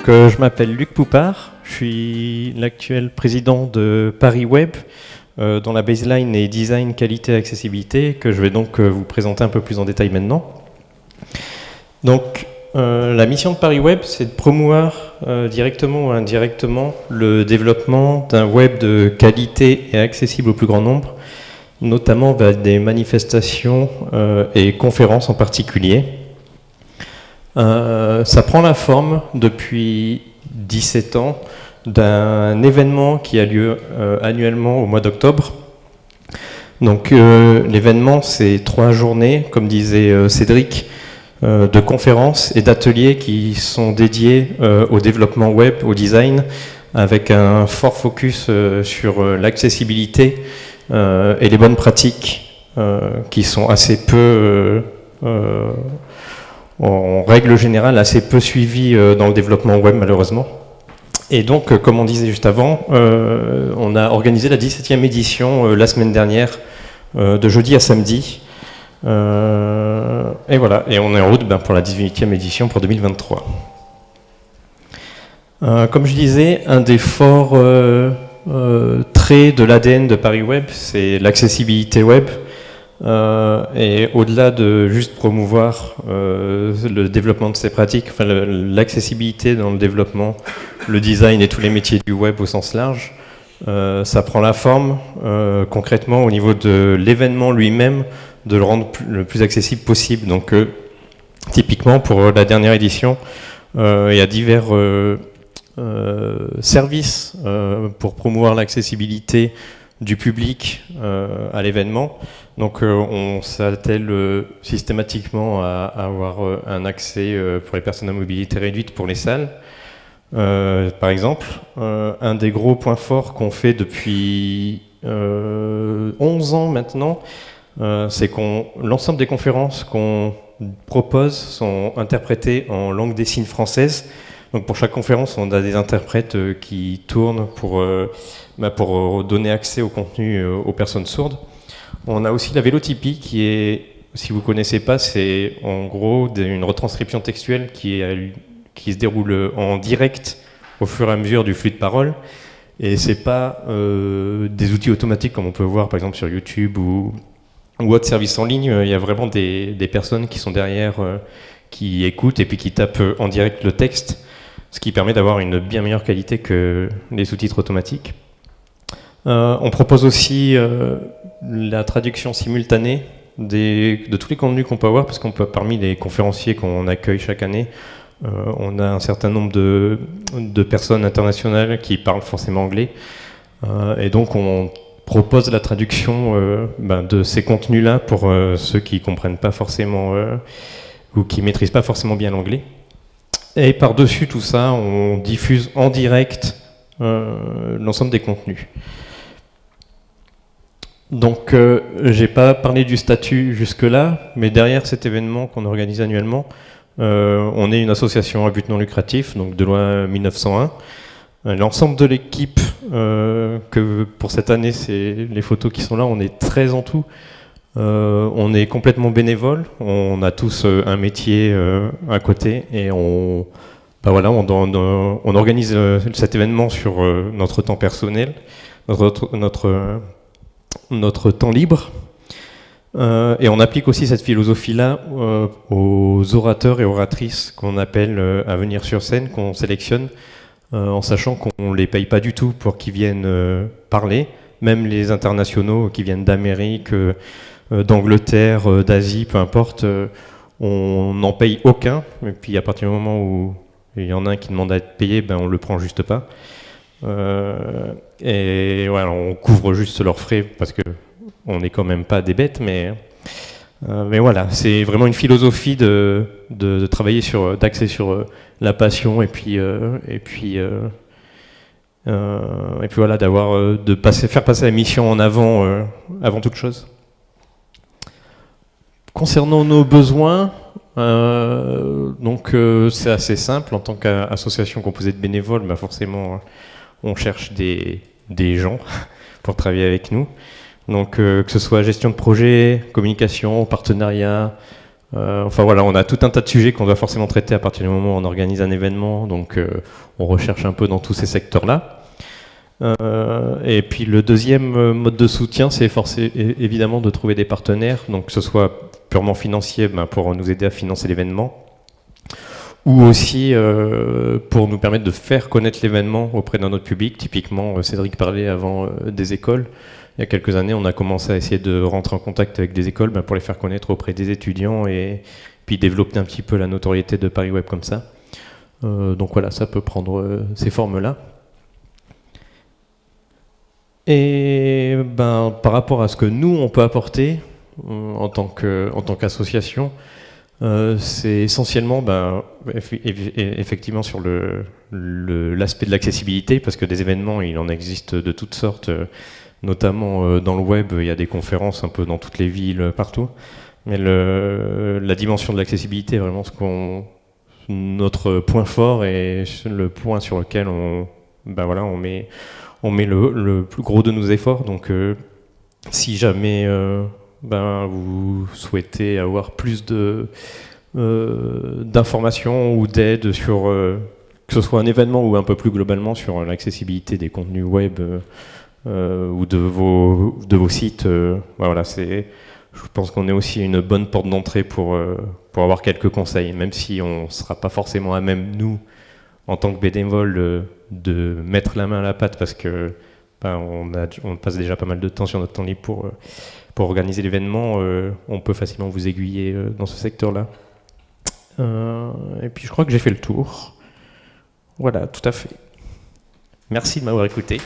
Je m'appelle Luc Poupard, je suis l'actuel président de Paris Web, dont la baseline est design, qualité et accessibilité, que je vais donc vous présenter un peu plus en détail maintenant. Donc, la mission de Paris Web, c'est de promouvoir directement ou indirectement le développement d'un web de qualité et accessible au plus grand nombre, notamment via des manifestations et conférences en particulier. Ça prend la forme depuis 17 ans d'un événement qui a lieu annuellement au mois d'octobre. Donc l'événement, c'est 3 journées, comme disait Cédric, de conférences et d'ateliers qui sont dédiés au développement web, au design, avec un fort focus sur l'accessibilité et les bonnes pratiques qui sont assez peu, en règle générale, assez peu suivies dans le développement web malheureusement. Et donc, comme on disait juste avant, on a organisé la 17e édition la semaine dernière, de jeudi à samedi. Et voilà, et on est en route pour la 18e édition pour 2023. Comme je disais, un des forts traits de l'ADN de Paris Web, c'est l'accessibilité web. Et au-delà de juste promouvoir le développement de ces pratiques, enfin, l'accessibilité dans le développement, le design et tous les métiers du web au sens large, ça prend la forme concrètement au niveau de l'événement lui-même, de le rendre le plus accessible possible. Donc typiquement pour la dernière édition, il y a divers services pour promouvoir l'accessibilité du public à l'événement. Donc on s'attelle systématiquement à avoir un accès pour les personnes à mobilité réduite pour les salles. Par exemple, un des gros points forts qu'on fait depuis 11 ans maintenant, c'est que l'ensemble des conférences qu'on propose sont interprétées en langue des signes française. Donc pour chaque conférence, on a des interprètes qui tournent pour donner accès au contenu aux personnes sourdes. On a aussi la Vélotipie qui est, si vous ne connaissez pas, c'est en gros une retranscription textuelle qui se déroule en direct au fur et à mesure du flux de parole. Et ce n'est pas des outils automatiques comme on peut voir par exemple sur YouTube ou autre service en ligne. Il y a vraiment des personnes qui sont derrière, qui écoutent et puis qui tapent en direct le texte, ce qui permet d'avoir une bien meilleure qualité que les sous-titres automatiques. On propose aussi la traduction simultanée de tous les contenus qu'on peut avoir, parce qu'on peut, parmi les conférenciers qu'on accueille chaque année, on a un certain nombre de personnes internationales qui parlent forcément anglais, et donc on propose la traduction de ces contenus-là pour ceux qui ne comprennent pas forcément ou qui ne maîtrisent pas forcément bien l'anglais. Et par-dessus tout ça, on diffuse en direct l'ensemble des contenus. Donc, j'ai pas parlé du statut jusque-là, mais derrière cet événement qu'on organise annuellement, on est une association à but non lucratif, donc de loi 1901. L'ensemble de l'équipe, que pour cette année, c'est les photos qui sont là, on est 13 en tout. On est complètement bénévoles, on a tous un métier à côté et on organise cet événement sur notre temps personnel, notre temps libre, et on applique aussi cette philosophie-là aux orateurs et oratrices qu'on appelle à venir sur scène, qu'on sélectionne, en sachant qu'on ne les paye pas du tout pour qu'ils viennent parler, même les internationaux qui viennent d'Amérique, d'Angleterre, d'Asie, peu importe, on n'en paye aucun, et puis à partir du moment où il y en a un qui demande à être payé, on ne le prend juste pas. Et voilà, on couvre juste leurs frais parce qu'on n'est quand même pas des bêtes, mais voilà, c'est vraiment une philosophie de travailler d'axer sur la passion et puis voilà, faire passer la mission en avant toute chose. Concernant nos besoins, c'est assez simple. En tant qu'association composée de bénévoles, forcément, on cherche des gens pour travailler avec nous. Donc, que ce soit gestion de projet, communication, partenariat, Enfin voilà, on a tout un tas de sujets qu'on doit forcément traiter à partir du moment où on organise un événement, donc on recherche un peu dans tous ces secteurs-là. Et puis le deuxième mode de soutien, c'est évidemment de trouver des partenaires, donc que ce soit purement financier pour nous aider à financer l'événement, ou aussi pour nous permettre de faire connaître l'événement auprès d'un autre public. Typiquement, Cédric parlait avant des écoles. Il y a quelques années, on a commencé à essayer de rentrer en contact avec des écoles pour les faire connaître auprès des étudiants et puis développer un petit peu la notoriété de Paris Web comme ça. Donc voilà, ça peut prendre ces formes-là. Et par rapport à ce que nous, on peut apporter en tant qu'association, c'est essentiellement effectivement sur l'aspect de l'accessibilité, parce que des événements, il en existe de toutes sortes, notamment dans le web, il y a des conférences un peu dans toutes les villes, partout. Mais la dimension de l'accessibilité est vraiment notre point fort et le point sur lequel on met le plus gros de nos efforts. Donc si jamais vous souhaitez avoir plus d'informations ou d'aide sur que ce soit un événement ou un peu plus globalement sur l'accessibilité des contenus web ou de vos sites, je pense qu'on est aussi une bonne porte d'entrée pour avoir quelques conseils, même si on ne sera pas forcément à même, nous, en tant que bénévole, de mettre la main à la pâte, parce que on passe déjà pas mal de temps sur notre temps libre pour organiser l'événement. On peut facilement vous aiguiller dans ce secteur-là. Et puis je crois que j'ai fait le tour. Voilà, tout à fait. Merci de m'avoir écouté.